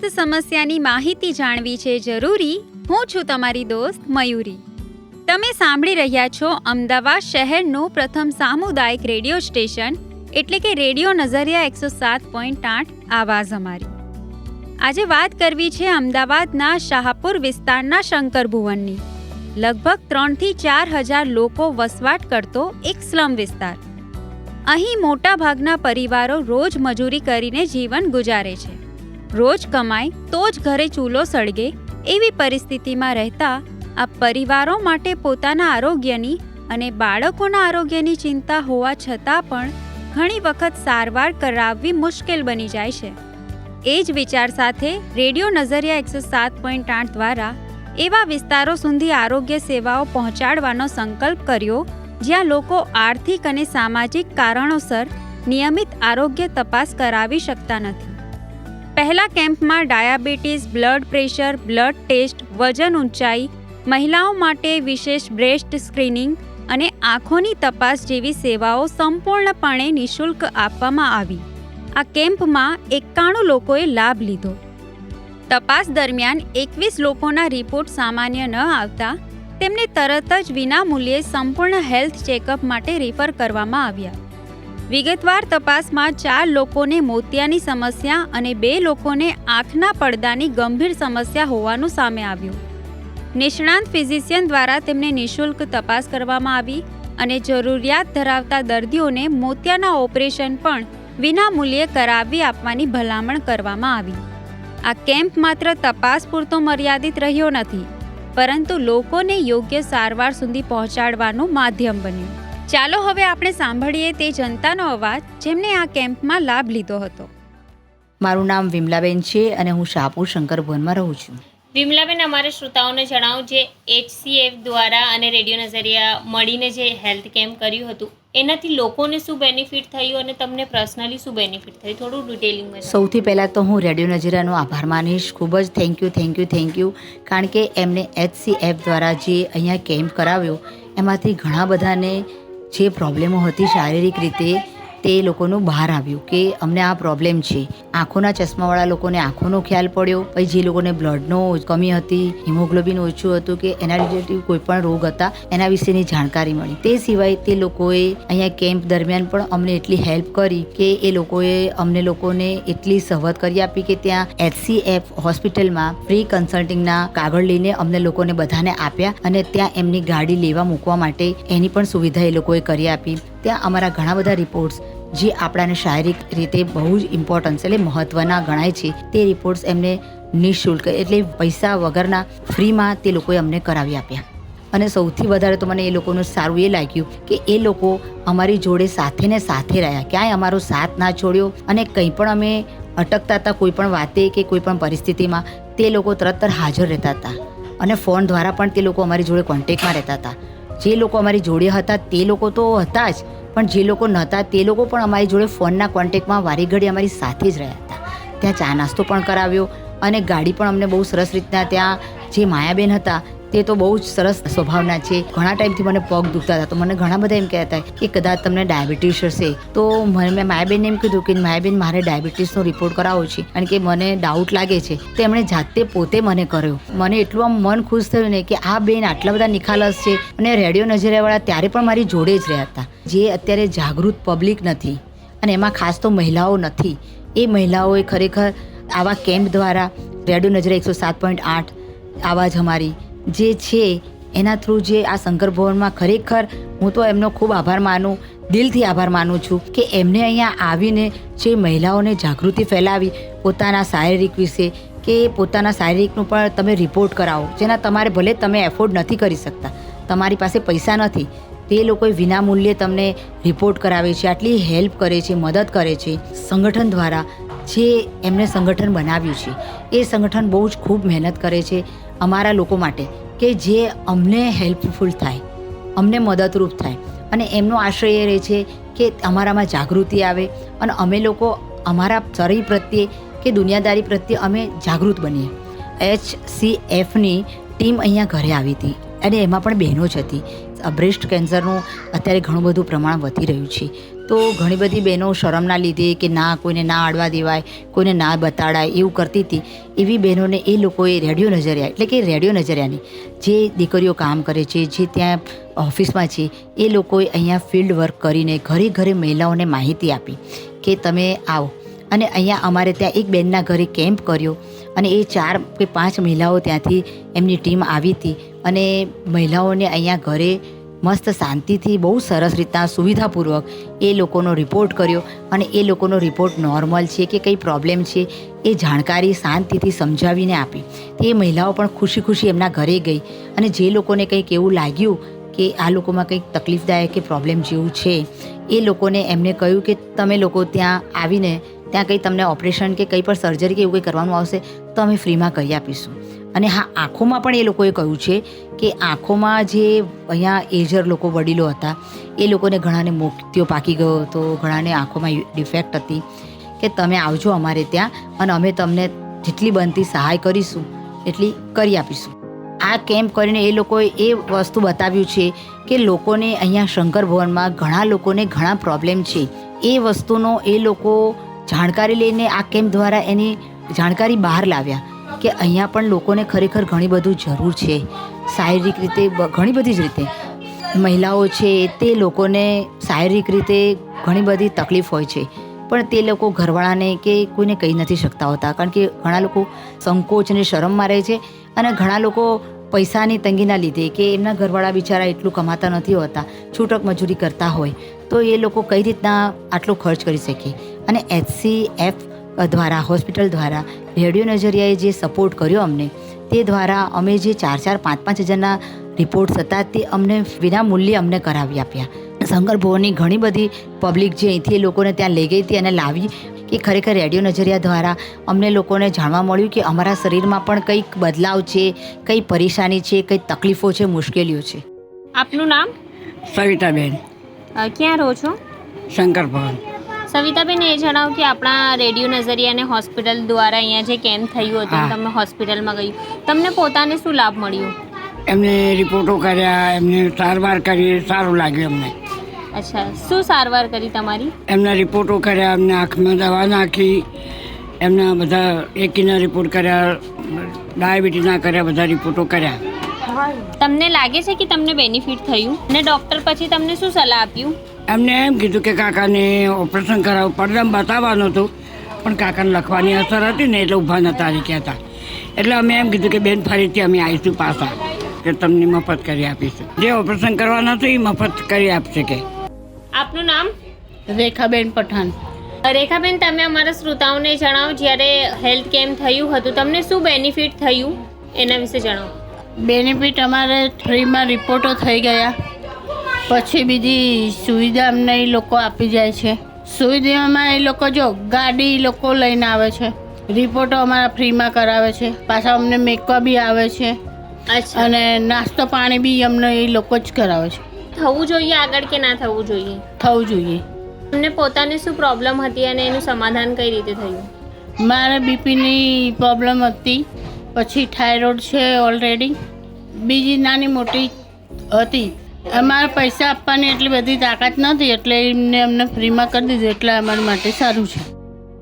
Health સમસ્યાની માહિતી જાણવી છે જરૂરી. હું છું તમારી દોસ્ત મયુરી. તમે સાંભળી રહ્યા છો અમદાવાદ શહેરનું પ્રથમ સામુદાયિક રેડિયો સ્ટેશન એટલે કે રેડિયો નઝરિયા 107.8 આવાઝ અમારી. આજે વાત કરવી છે અમદાવાદના શાહપુર વિસ્તારના શંકર ભુવનની. લગભગ 3 થી 4 હજાર લોકો વસવાટ કરતો એક સ્લમ વિસ્તાર. અહીં મોટાભાગના પરિવારો રોજ મજૂરી કરીને જીવન ગુજારે છે. રોજ કમાય તો જ ઘરે ચૂલો સળગે એવી પરિસ્થિતિમાં રહેતા આ પરિવારો માટે પોતાના આરોગ્યની અને બાળકોના આરોગ્યની ચિંતા હોવા છતાં પણ ઘણી વખત સારવાર કરાવવી મુશ્કેલ બની જાય છે. એ જ વિચાર સાથે રેડિયો નઝરિયા 107.8 દ્વારા એવા વિસ્તારો સુધી આરોગ્ય સેવાઓ પહોંચાડવાનો સંકલ્પ કર્યો જ્યાં લોકો આર્થિક અને સામાજિક કારણોસર નિયમિત આરોગ્ય તપાસ કરાવી શકતા નથી. પહેલા કેમ્પમાં diabetes, blood pressure, blood test, વજન ઊંચાઈ, મહિલાઓ માટે વિશેષ બ્રેસ્ટ સ્ક્રીનિંગ અને આંખોની તપાસ જેવી સેવાઓ સંપૂર્ણપણે નિઃશુલ્ક આપવામાં આવી. આ કેમ્પમાં 91 લોકોએ લાભ લીધો. તપાસ દરમિયાન 21 લોકોના રિપોર્ટ સામાન્ય ન આવતા તેમને તરત જ વિનામૂલ્યે સંપૂર્ણ હેલ્થ ચેકઅપ માટે રિફર કરવામાં આવ્યા. વિગતવાર તપાસમાં 4 લોકોને મોતિયાની સમસ્યા અને 2 લોકોને આંખના પડદાની ગંભીર સમસ્યા હોવાનું સામે આવ્યું. નિષ્ણાંત ફિઝિશિયન દ્વારા તેમને નિઃશુલ્ક તપાસ કરવામાં આવી અને જરૂરિયાત ધરાવતા દર્દીઓને મોતિયાના ઓપરેશન પણ વિનામૂલ્યે કરાવી આપવાની ભલામણ કરવામાં આવી. આ કેમ્પ માત્ર તપાસ પૂરતો મર્યાદિત રહ્યો નથી, પરંતુ લોકોને યોગ્ય સારવાર સુધી પહોંચાડવાનું માધ્યમ બન્યું. ચાલો હવે આપણે સાંભળીએ તે જનતાનો અવાજ જેમને આ કેમ્પમાં લાભ લીધો હતો. મારું નામ વિમલાબેન છે અને હું શાહપુર શંકર ભુવનમાં રહું છું. વિમલાબેન, અમારે શ્રોતાઓને જણાવો, જે HCF દ્વારા અને રેડિયો નઝરિયા મળીને જે હેલ્થ કેમ્પ કર્યું હતું એનાથી લોકોને શું બેનિફિટ થયું અને તમને પર્સનલી શું બેનિફિટ થયું, થોડું ડિટેલિંગમાં. સૌથી પહેલાં તો હું રેડિયો નઝરિયાનો આભાર માનીશ. ખૂબ જ થેન્ક યુ. કારણ કે એમને HCF દ્વારા જે અહીંયા કેમ્પ કરાવ્યો એમાંથી ઘણા બધાને જે પ્રોબ્લેમો હતી શારીરિક રીતે તે લોકોનું બહાર આવ્યું કે અમને આ પ્રોબ્લેમ છે. આંખોના ચશ્માવાળા લોકોને આંખોનો ખ્યાલ પડ્યો. પછી જે લોકોને બ્લડનો કમી હતી, હિમોગ્લોબિન ઓછું હતું કે એના રિલેટિવ કોઈ પણ રોગ હતા એના વિશેની જાણકારી મળી. તે સિવાય તે લોકોએ અહીંયા કેમ્પ દરમિયાન પણ અમને એટલી હેલ્પ કરી કે એ લોકોએ અમને લોકોને એટલી સવલત કરી આપી કે ત્યાં HCF હોસ્પિટલમાં ફ્રી કન્સલ્ટિંગના કાગળ લઈને અમને લોકોને બધાને આપ્યા અને ત્યાં એમની ગાડી લેવા મૂકવા માટે એની પણ સુવિધા એ લોકોએ કરી આપી. ત્યાં અમારા ઘણા બધા રિપોર્ટ્સ જે આપણાને શારીરિક રીતે બહુ જ ઇમ્પોર્ટન્સ એટલે મહત્ત્વના ગણાય છે તે રિપોર્ટ્સ એમને નિઃશુલ્ક એટલે પૈસા વગરના ફ્રીમાં તે લોકોએ અમને કરાવી આપ્યા. અને સૌથી વધારે તો મને એ લોકોનું સારું એ લાગ્યું કે એ લોકો અમારી જોડે સાથે ને સાથે રહ્યા, ક્યાંય અમારો સાથ ના છોડ્યો અને કંઈ પણ અમે અટકતા હતા કોઈ પણ વાતે કે કોઈ પણ પરિસ્થિતિમાં તે લોકો તરત હાજર રહેતા હતા અને ફોન દ્વારા પણ તે લોકો અમારી જોડે કોન્ટેક્ટમાં રહેતા હતા. જે લોકો અમારી જોડે હતા તે લોકો તો હતા જ, પણ જે લોકો નહોતા તે લોકો પણ અમારી જોડે ફોનના કોન્ટેક્ટમાં વારી ઘડી અમારી સાથે જ રહ્યા હતા. ત્યાં ચા નાસ્તો પણ કરાવ્યો અને ગાડી પણ અમને બહુ સરસ રીતના ત્યાં જે માયાબેન હતા તે તો બહુ જ સરસ સ્વભાવના છે. ઘણા ટાઈમથી મને પગ દુખતા હતા તો મને ઘણા બધા એમ કહેતા કે કદાચ તમને ડાયાબિટીસ હશે. તો મેં માયાબેનને એમ કીધું કે માયાબેન મારે ડાયાબિટીસનો રિપોર્ટ કરાવવો છે અને કે મને ડાઉટ લાગે છે. તો એમણે જાતે પોતે મને કર્યો. મને એટલું આમ મન ખુશ થયું ને કે આ બેન આટલા બધા નિખાલસ છે. અને રેડિયો નઝરિયાવાળા ત્યારે પણ મારી જોડે જ રહ્યા હતા. જે અત્યારે જાગૃત પબ્લિક નથી અને એમાં ખાસ તો મહિલાઓ નથી, એ મહિલાઓએ ખરેખર આવા કેમ્પ દ્વારા રેડિયો નઝરિયા 107.8 આવાજ અમારી જે છે એના થ્રુ જે આ શંકર ભવનમાં ખરેખર હું તો એમનો ખૂબ આભાર માનું, દિલથી આભાર માનું છું કે એમને અહીંયા આવીને જે મહિલાઓને જાગૃતિ ફેલાવી પોતાના શારીરિક વિશે કે પોતાના શારીરિકનું પણ તમે રિપોર્ટ કરાવો, જેના તમારે ભલે તમે એફોર્ડ નથી કરી શકતા, તમારી પાસે પૈસા નથી, તે લોકોએ વિનામૂલ્યે તમને રિપોર્ટ કરાવે છે, આટલી હેલ્પ કરે છે, મદદ કરે છે. સંગઠન દ્વારા જે એમને સંગઠન બનાવ્યું છે એ સંગઠન બહુ જ ખૂબ મહેનત કરે છે અમારા લોકો માટે કે જે અમને હેલ્પફુલ થાય, અમને મદદરૂપ થાય. અને એમનો આશ્રય એ રહે છે કે અમારામાં જાગૃતિ આવે અને અમે લોકો અમારા શરીર પ્રત્યે કે દુનિયાદારી પ્રત્યે અમે જાગૃત બનીએ. HCFની ટીમ અહીંયા ઘરે આવી હતી. અને એમાં પણ બહેનો જ હતી. બ્રેસ્ટ કેન્સરનું અત્યારે ઘણું બધું પ્રમાણ વધી રહ્યું છે. તો ઘણી બધી બહેનો શરમના લીધે કે ના કોઈને ના અડવા દેવાય, કોઈને ના બતાડાય એવું કરતી હતી. એવી બહેનોને એ લોકોએ રેડિયો નજરિયા એટલે કે રેડિયો નજરિયાની જે દીકરીઓ કામ કરે છે, જે ત્યાં ઓફિસમાં છે, એ લોકોએ અહીંયા ફિલ્ડ વર્ક કરીને ઘરે ઘરે મહિલાઓને માહિતી આપી કે તમે આવો. અને અહીંયા અમારે ત્યાં એક બેનના ઘરે કેમ્પ કર્યો અને એ 4 કે 5 મહિલાઓ ત્યાંથી એમની ટીમ આવી હતી અને મહિલાઓને અહીંયા ઘરે મસ્ત શાંતિથી બહુ સરસ રીતના સુવિધાપૂર્વક એ લોકોનો રિપોર્ટ કર્યો અને એ લોકોનો રિપોર્ટ નોર્મલ છે કે કંઈ પ્રોબ્લેમ છે એ જાણકારી શાંતિથી સમજાવીને આપી. તે મહિલાઓ પણ ખુશી ખુશી એમના ઘરે ગઈ અને જે લોકોને કંઈક એવું લાગ્યું કે આ લોકોમાં કંઈક તકલીફદાયક કે પ્રોબ્લેમ જેવું છે એ લોકોને એમને કહ્યું કે તમે લોકો ત્યાં આવીને ત્યાં કંઈ તમને ઓપરેશન કે કંઈ પણ સર્જરી કે એવું કંઈ કરવાનું આવશે તો અમે ફ્રીમાં કરી આપીશું. અને હા, આંખોમાં પણ એ લોકોએ કહ્યું છે કે આંખોમાં જે અહીંયા એજર લોકો વડીલો હતા એ લોકોને ઘણાને મોતિયો પાકી ગયો હતો, ઘણાને આંખોમાં ડિફેક્ટ હતી કે તમે આવજો અમારે ત્યાં અને અમે તમને જેટલી બનતી સહાય કરીશું એટલી કરી આપીશું. આ કેમ્પ કરીને એ લોકોએ એ વસ્તુ બતાવ્યું છે કે લોકોને અહીંયા શંકર ભવનમાં ઘણા લોકોને ઘણા પ્રોબ્લેમ છે. એ વસ્તુનો એ લોકો જાણકારી લઈને આ કેમ્પ દ્વારા એની જાણકારી બહાર લાવ્યા કે અહીંયા પણ લોકોને ખરેખર ઘણી બધું જરૂર છે. શારીરિક રીતે ઘણી બધી જ રીતે મહિલાઓ છે તે લોકોને શારીરિક રીતે ઘણી બધી તકલીફ હોય છે પણ તે લોકો ઘરવાળાને કે કોઈને કહી નથી શકતા હોતા કારણ કે ઘણા લોકો સંકોચ અને શરમમાં રહે છે અને ઘણા લોકો પૈસાની તંગીના લીધે કે એમના ઘરવાળા બિચારા એટલું કમાતા નથી હોતા, છૂટક મજૂરી કરતા હોય તો એ લોકો કઈ રીતના આટલો ખર્ચ કરી શકે. અને HCF દ્વારા હોસ્પિટલ દ્વારા રેડિયો નજરિયાએ જે સપોર્ટ કર્યો અમને તે દ્વારા અમે જે 4-4, 5-5 હજારના રિપોર્ટ્સ હતા તે અમને વિના મૂલ્યે અમને કરાવી આપ્યા. શંકર ભવનની ઘણી બધી પબ્લિક જે અહીંથી એ લોકોને ત્યાં લઈ ગઈ હતી અને લાવી કે ખરેખર રેડિયો નજરિયા દ્વારા અમને લોકોને જાણવા મળ્યું કે અમારા શરીરમાં પણ કંઈક બદલાવ છે, કંઈ પરેશાની છે, કંઈ તકલીફો છે, મુશ્કેલીઓ છે. આપનું નામ? સવિતાબેન, ક્યાં રહો છો? શંકર ભવન. સવિતાબેન, એ જણાવો કે આપણા રેડિયો નજરિયા અને હોસ્પિટલ દ્વારા અહીંયા જે કેમ્પ થયું હતું, તમે હોસ્પિટલમાં ગયું, તમને પોતાને શું લાભ મળ્યો? એમને રિપોર્ટો કર્યા, એમને સારવાર કરી, સારું લાગ્યું અમને. અચ્છા, શું સારવાર કરી તમારી? એમના રિપોર્ટો કર્યા, એમને આંખમાં દવા નાખી, એમના બધા એકીના રિપોર્ટ કર્યા, ડાયાબિટીસના કર્યા, બધા રિપોર્ટો કર્યા. તમને લાગે છે કે તમને બેનિફિટ થયું? અને ડૉક્ટર પછી તમને શું સલાહ આપ્યું? એમને એમ કીધું કે કાકાને ઓપરેશન કરાવવું, પડદામાં બતાવવાનું હતું પણ કાકાને લખવાની અસર હતી ને એટલે ઊભા નહોતા રહ્યા હતા. એટલે અમે એમ કીધું કે બેન ફરીથી અમે આવીશું પાછા કે તમને મફત કરી આપીશું. જે ઓપરેશન કરવાના હતું એ મફત કરી આપશે. કે આપનું નામ? રેખાબેન પઠાણ. રેખાબેન, તમે અમારા શ્રોતાઓને જણાવો, જ્યારે હેલ્થ કેમ્પ થયું હતું તમને શું બેનિફિટ થયું એના વિશે જણાવો. બેનિફિટ અમારે ફ્રીમાં રિપોર્ટો થઈ ગયા, પછી બીજી સુવિધા અમને એ લોકો આપી જાય છે. સુવિધામાં એ લોકો જો ગાડી એ લોકો લઈને આવે છે, રિપોર્ટો અમારા ફ્રીમાં કરાવે છે, પાછા અમને મેકવા બી આવે છે અને નાસ્તો પાણી બી અમને એ લોકો જ કરાવે છે. થવું જોઈએ આગળ કે ના થવું જોઈએ? થવું જોઈએ. તમને પોતાને શું પ્રોબ્લેમ હતી અને એનું સમાધાન કઈ રીતે થયું? મારે બીપીની પ્રોબ્લેમ હતી, પછી થાઇરોઇડ છે ઓલરેડી, બીજી નાની મોટી હતી. અમારે પૈસા આપવાની એટલી બધી તાકાત નથી એટલે અમને ફ્રીમાં કરી દીધું, એટલે અમારા માટે સારું છે.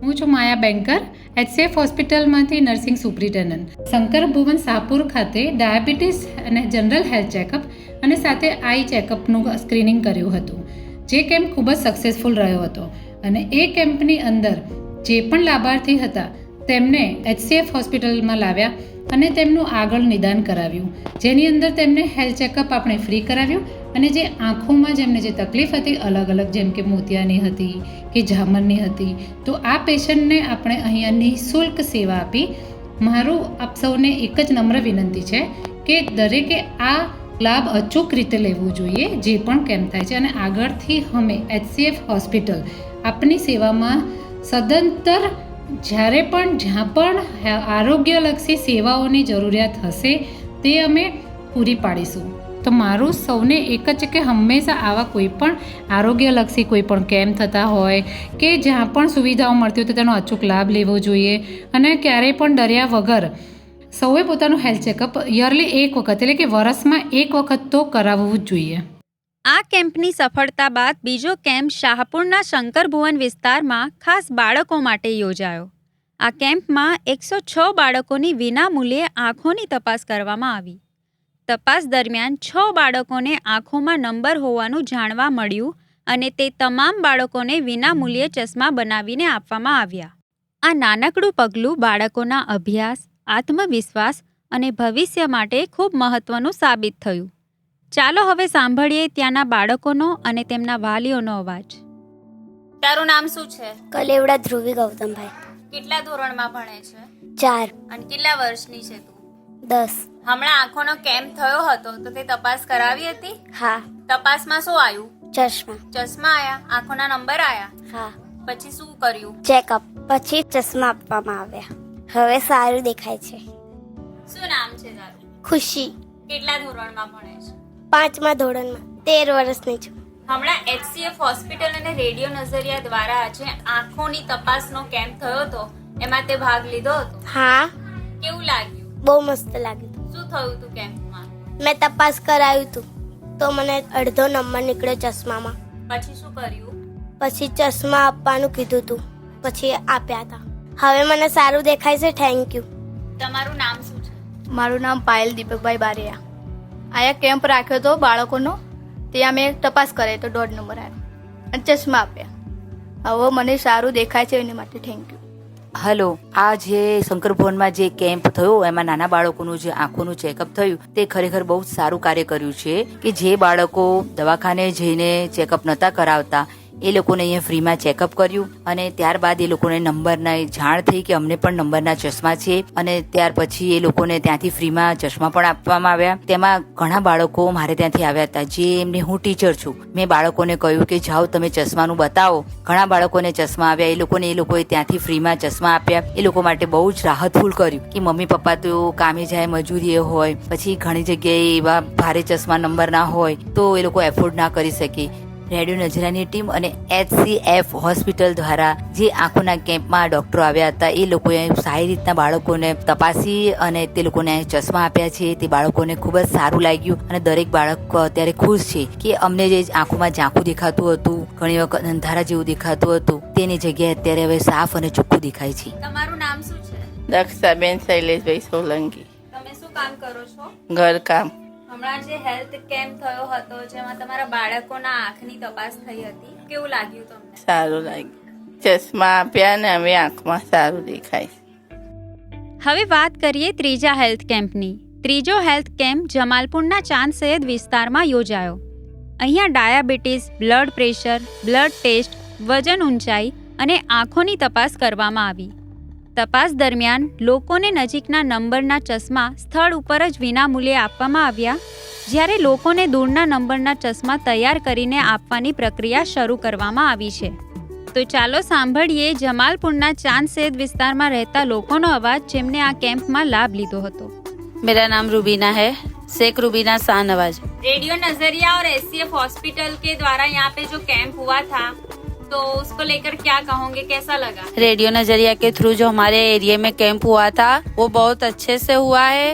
હું છું માયા બેન્કર, HCF હોસ્પિટલમાંથી નર્સિંગ સુપ્રિન્ટેન્ડન્ટ. શંકર ભુવન શાહપુર ખાતે ડાયાબિટીસ અને જનરલ હેલ્થ ચેકઅપ અને સાથે આઈ ચેકઅપનું સ્ક્રીનિંગ કર્યું હતું. જે કેમ્પ ખૂબ જ સક્સેસફુલ રહ્યો હતો અને એ કેમ્પની અંદર જે પણ લાભાર્થી હતા તેમને HCF હોસ્પિટલમાં લાવ્યા અને તેમનું આગળ નિદાન કરાવ્યું, જેની અંદર તેમને હેલ્થ ચેકઅપ આપણે ફ્રી કરાવ્યું અને જે આંખોમાં જેમને જે તકલીફ હતી અલગ અલગ, જેમ કે મોતિયાની હતી કે ઝામરની હતી, તો આ પેશન્ટને આપણે અહીંયા નિઃશુલ્ક સેવા આપી. મારું આપ સૌને એક જ નમ્ર વિનંતી છે કે દરેકે આ લાભ અચૂક રીતે લેવું જોઈએ જે પણ કેમ્પ થાય છે. અને આગળથી અમે HCF હોસ્પિટલ આપની સેવામાં સદંતર જ્યારે પણ જ્યાં પણ આરોગ્યલક્ષી સેવાઓની જરૂરિયાત હશે તે અમે પૂરી પાડીશું. તો મારું સૌને એક જ છે કે હંમેશા આવા કોઈ પણ આરોગ્યલક્ષી કોઈ પણ કેમ્પ થતા હોય કે જ્યાં પણ સુવિધાઓ મળતી હોય તો તેનો અચૂક લાભ લેવો જોઈએ અને ક્યારેય પણ ડર્યા વગર સૌએ પોતાનું હેલ્થ ચેકઅપ યરલી એક વખત એટલે કે વર્ષમાં એક વખત તો કરાવવું જ જોઈએ. આ કેમ્પની સફળતા બાદ બીજો કેમ્પ શાહપુરના શંકર ભુવન વિસ્તારમાં ખાસ બાળકો માટે યોજાયો. આ કેમ્પમાં 106 બાળકોની વિનામૂલ્યે આંખોની તપાસ કરવામાં આવી. તપાસ દરમિયાન 6 બાળકોને આંખોમાં નંબર હોવાનું જાણવા મળ્યું અને તે તમામ બાળકોને વિનામૂલ્યે ચશ્મા બનાવીને આપવામાં આવ્યા. આ નાનકડું પગલું બાળકોના અભ્યાસ, આત્મવિશ્વાસ અને ભવિષ્ય માટે ખૂબ મહત્વનું સાબિત થયું. ચાલો હવે સાંભળીએ ત્યાંના બાળકોનો અને તેમના વાલીઓનો અવાજ. તારું નામ શું છે? કલેવડા ધ્રુવી ગૌતમભાઈ. કેટલા ધોરણમાં ભણે છે? 4. અને કેટલા વર્ષની છે તું? 10. હમણાં આંખોનો કેમ્પ થયો હતો તો તે તપાસ કરાવી હતી? હા. તપાસમાં શું આવ્યું? ચશ્મા. ચશ્મા આયા? આંખોના નંબર આયા? હા. પછી શું કર્યું? ચેકઅપ. પછી ચશ્મા આપવામાં આવ્યા. હવે સારું દેખાય છે. શું નામ છે તારું? ખુશી. કેટલા ધોરણમાં ભણે છે? 5મા ધોરણમાં. 13 વર્ષની છું. હમણાં HCF હોસ્પિટલ અને રેડિયો નઝરિયા દ્વારા જે આંખોની તપાસનો કેમ્પ થયો હતો એમાં તે ભાગ લીધો હતો? હા. કેવું લાગ્યું? બહુ મસ્ત લાગ્યું. શું થયું હતું કેમ્પમાં? મેં તપાસ કરાવ્યું હતું તો મને અડધો નંબર નીકળ્યો ચશ્મામાં. પછી શું કર્યું? પછી ચશ્મા આપવાનું કીધું હતું. પછી આપ્યા હતા. હવે મને સારું દેખાય છે. Thank you. તમારું નામ શું છે? મારું નામ પાયલ દીપકભાઈ બારિયા. અહીંયા કેમ્પ રાખ્યો હતો બાળકોનો. ત્યાં મેં તપાસ કરી તો 1.5 નંબર આવ્યો અને ચશ્મા આપ્યા. હવે મને સારું દેખાય છે એની માટે થેન્ક યુ. હલો, આ જે શંકર ભુવનમાં જે કેમ્પ થયો એમાં નાના બાળકોનું જે આંખોનું ચેકઅપ થયું તે ખરેખર બહુ જ સારું કાર્ય કર્યું છે કે જે બાળકો દવાખાને જઈને ચેકઅપ નહોતા કરાવતા એ લોકોને અહીંયા ફ્રીમાં ચેકઅપ કર્યું અને ત્યારબાદ એ લોકોને નંબરના જાણ થઈ કે અમને પણ નંબરના ચશ્મા છે અને ત્યાર પછી એ લોકોને ત્યાંથી ફ્રીમાં ચશ્મા પણ આપવામાં આવ્યા. તેમાં ઘણા બાળકો મારે ત્યાંથી આવ્યા હતા. જે એમને હું ટીચર છું, મેં બાળકોને કહ્યું કે જાઓ તમે ચશ્માનું બતાવો. ઘણા બાળકોને ચશ્મા આવ્યા. એ લોકોએ ત્યાંથી ફ્રીમાં ચશ્મા આપ્યા. એ લોકો માટે બહુ જ રાહતફૂલ કર્યું કે મમ્મી પપ્પા તો કામે જાય, મજૂરીએ હોય, પછી ઘણી જગ્યાએ એવા ભારે ચશ્મા નંબરના હોય તો એ લોકો એફોર્ડ ના કરી શકે. રેડિયો નજરાની ટીમ અને HCF હોસ્પિટલ દ્વારા જે આંખોના કેમ્પમાં ડોક્ટરો આવ્યા હતા એ લોકોએ સારી રીતના બાળકોને તપાસી અને તે લોકોને ચશ્મા આપ્યા છે. તે બાળકોને ખૂબ જ સારું લાગ્યું અને દરેક બાળક અત્યારે ખુશ છે કે અમને જે આંખોમાં ઝાંખું દેખાતું હતું, ઘણી વખત અંધારા જેવું દેખાતું હતું, તેની જગ્યાએ અત્યારે હવે સાફ અને ચોખ્ખું દેખાય છે. તમારું નામ શું છે? દક્ષાબેન શૈલેષભાઈ સોલંકી. તમે શું કામ કરો છો? ઘરકામ. હમણાં જે હેલ્થ કેમ્પ થયો હતો જેમાં તમારા બાળકોના આંખની તપાસ થઈ હતી, કેવું લાગ્યું તમને? સારું લાગ્યું. ચશ્મા આપ્યા ને હવે આંખમાં સારું દેખાય. હવે વાત કરીએ ત્રીજા હેલ્થ કેમ્પની. ત્રીજો હેલ્થ કેમ્પ જમાલપુરના ચાંદ સૈયદ વિસ્તારમાં યોજાયો. અહીંયા diabetes, blood pressure, blood test, વજન ઊંચાઈ અને આંખોની તપાસ કરવામાં આવી. તપાસ દરમિયાન લોકોને નજીકના નંબરના ચશ્મા સ્થળ ઉપર જ વિનામૂલ્યે આપવામાં આવ્યા, જ્યારે લોકોને દૂરના નંબરના ચશ્મા તૈયાર કરીને આપવાની પ્રક્રિયા શરૂ કરવામાં આવી છે. તો ચાલો સાંભળીએ જમાલપુરના ચાંદ સૈયદ વિસ્તારમાં રહેતા લોકોનો અવાજ જેમને આ કેમ્પમાં લાભ લીધો હતો. मेरा नाम रूबीना है, शेख रूबीना शाहनवाज. रेडियो नजरिया और HCF हॉस्पिटल के द्वारा यहाँ पे जो कैंप हुआ था तो उसको लेकर क्या कहोगे, कैसा लगा? रेडियो नजरिया के थ्रू जो हमारे एरिया में कैंप हुआ था वो बहुत अच्छे से हुआ है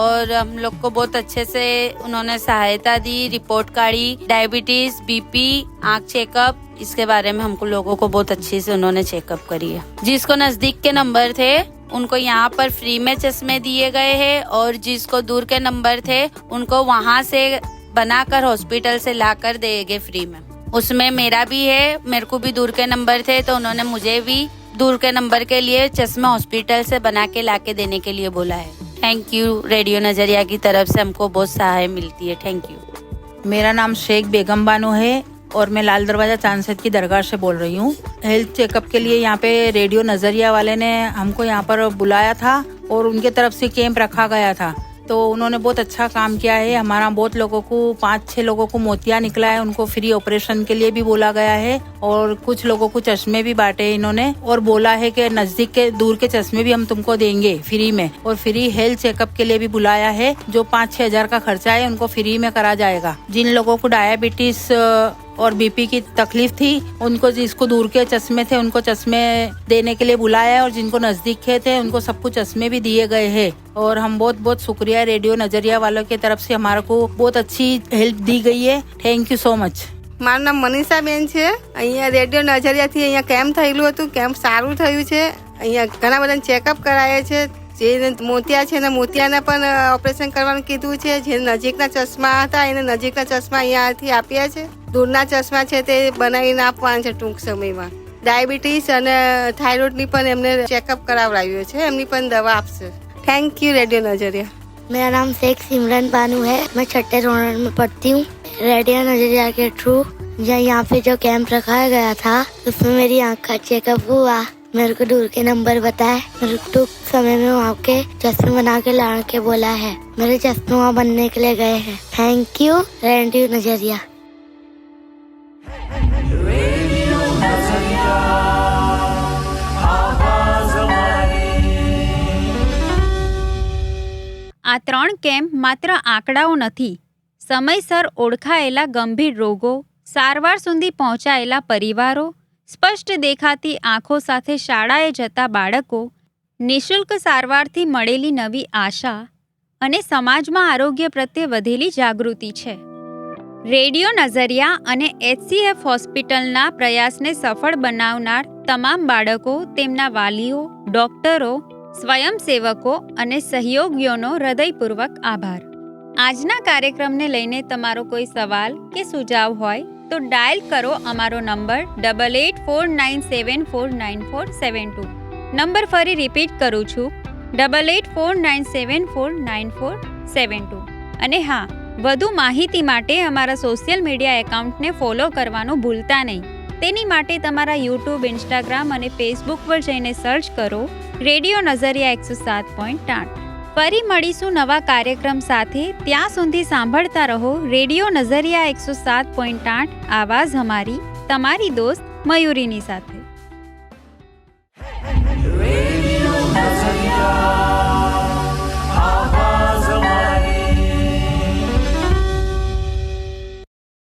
और हम लोग को बहुत अच्छे से उन्होंने सहायता दी. रिपोर्ट काढ़ी, डायबिटीज, बीपी, आँख चेकअप, इसके बारे में हमको लोगों को बहुत अच्छे से उन्होंने चेकअप करी है. जिसको नजदीक के नंबर थे उनको यहाँ पर फ्री में चश्मे दिए गए हैं और जिसको दूर के नंबर थे उनको वहाँ से बनाकर हॉस्पिटल से लाकर देंगे फ्री में. उसमें मेरा भी है, मेरे को भी दूर के नंबर थे तो उन्होंने मुझे भी दूर के नंबर के लिए चश्मा हॉस्पिटल से बना के लाके देने के लिए बोला है. Thank you. रेडियो नजरिया की तरफ से हमको बहुत सहायता मिलती है. Thank you. मेरा नाम शेख बेगम बानो है और मैं लाल दरवाजा चांद सैयद की दरगाह से बोल रही हूँ. हेल्थ चेकअप के लिए यहाँ पे रेडियो नजरिया वाले ने हमको यहाँ पर बुलाया था और उनके तरफ से कैंप रखा गया था तो उन्होंने बहुत अच्छा काम किया है. हमारा बहुत लोगों को 5-6 लोगों को मोतिया निकला है, उनको फ्री ऑपरेशन के लिए भी बोला गया है और कुछ लोगों को चश्मे भी बांटे इन्होंने और बोला है कि नजदीक के दूर के चश्मे भी हम तुमको देंगे फ्री में और फ्री हेल्थ चेकअप के लिए भी बुलाया है. जो 5-6 हजार का खर्चा है उनको फ्री में करा जाएगा. जिन लोगों को डायबिटीज और बीपी की तकलीफ थी, उनको जिसको दूर के चश्मे थे उनको चश्मे देने के लिए बुलाया है और जिनको नजदीक के थे उनको सबको चश्मे भी दिए गए हैं। और हम बहुत बहुत शुक्रिया, रेडियो नजरिया वालों की तरफ से हमारे को बहुत अच्छी हेल्प दी गई है। Thank you so much. મારું નામ મનીષાબેન છે। અહીંયા રેડિયો નજરિયાથી અહીંયા કેમ્પ થયેલું હતું, કેમ્પ સારું થયું છે। અહીંયા ઘણા બધા ચેકઅપ કરાયા છે। જે મોતિયા છે ને મોતિયાના પણ ઓપરેશન કરવાનું કીધું છે। જે નજીકના ચશ્મા હતા એને નજીકના ચશ્મા અહીંયાથી આપ્યા છે। દૂરના ચશ્મા છે તે બનાવીને આપવાના છે ટૂંક સમયમાં। ડાયાબિટીસ અને થાઇરોઇડની પણ એમને ચેકઅપ કરાવડાવ્યો છે, એમની પણ દવા આપશે। Thank you radio Nazariya. मेरा नाम शेख सिमरन बानू है। मैं छठे रोनर में पढ़ती हूँ। रेडियो नजरिया के थ्रू यहाँ पे जो कैंप रखाया गया था उसमें मेरी आँख का चेकअप हुआ। मेरे को दूर के नंबर बताए, मेरे को टूक समय में वहाँ के चश्मे बना के लाने के बोला है। मेरे चश्मे वहाँ बनने के लिए गए हैं। थैंक यू रेडियो नजरिया। આ 3 કેમ્પ માત્ર આંકડાઓ નથી, સમયસર ઓળખાયેલા ગંભીર રોગો, સારવાર સુધી પહોંચાયેલા પરિવારો, સ્પષ્ટ દેખાતી આંખો સાથે શાળાએ જતા બાળકો, નિઃશુલ્ક સારવારથી મળેલી નવી આશા અને સમાજમાં આરોગ્ય પ્રત્યે વધેલી જાગૃતિ છે। રેડિયો નજરિયા અને HCF હોસ્પિટલના પ્રયાસને સફળ બનાવનાર તમામ બાળકો, તેમના વાલીઓ, ડોક્ટરો, સ્વયંસેવકો અને સહયોગીઓનો હૃદયપૂર્વક આભાર। આજના કાર્યક્રમને લઈને તમારો કોઈ સવાલ કે સુઝાવ હોય તો ડાયલ કરો અમારો નંબર 8849749472। નંબર ફરી રિપીટ કરું છું, 8849749472। અને હા, વધુ માહિતી માટે અમારા સોશિયલ મીડિયા એકાઉન્ટને ફોલો કરવાનું ભૂલતા નહીં। તેની માટે તમારા યુટ્યુબ, ઇન્સ્ટાગ્રામ અને ફેસબુક પર જઈને સર્ચ કરો રેડિયો નજરિયા 107.8। ફરી મળીશું નવા કાર્યક્રમ સાથે। ત્યાં સુધી સાંભળતા રહો રેડિયો નજરિયા 107.8, આવાજ હમારી, તમારી દોસ્ત મયુરીની સાથે।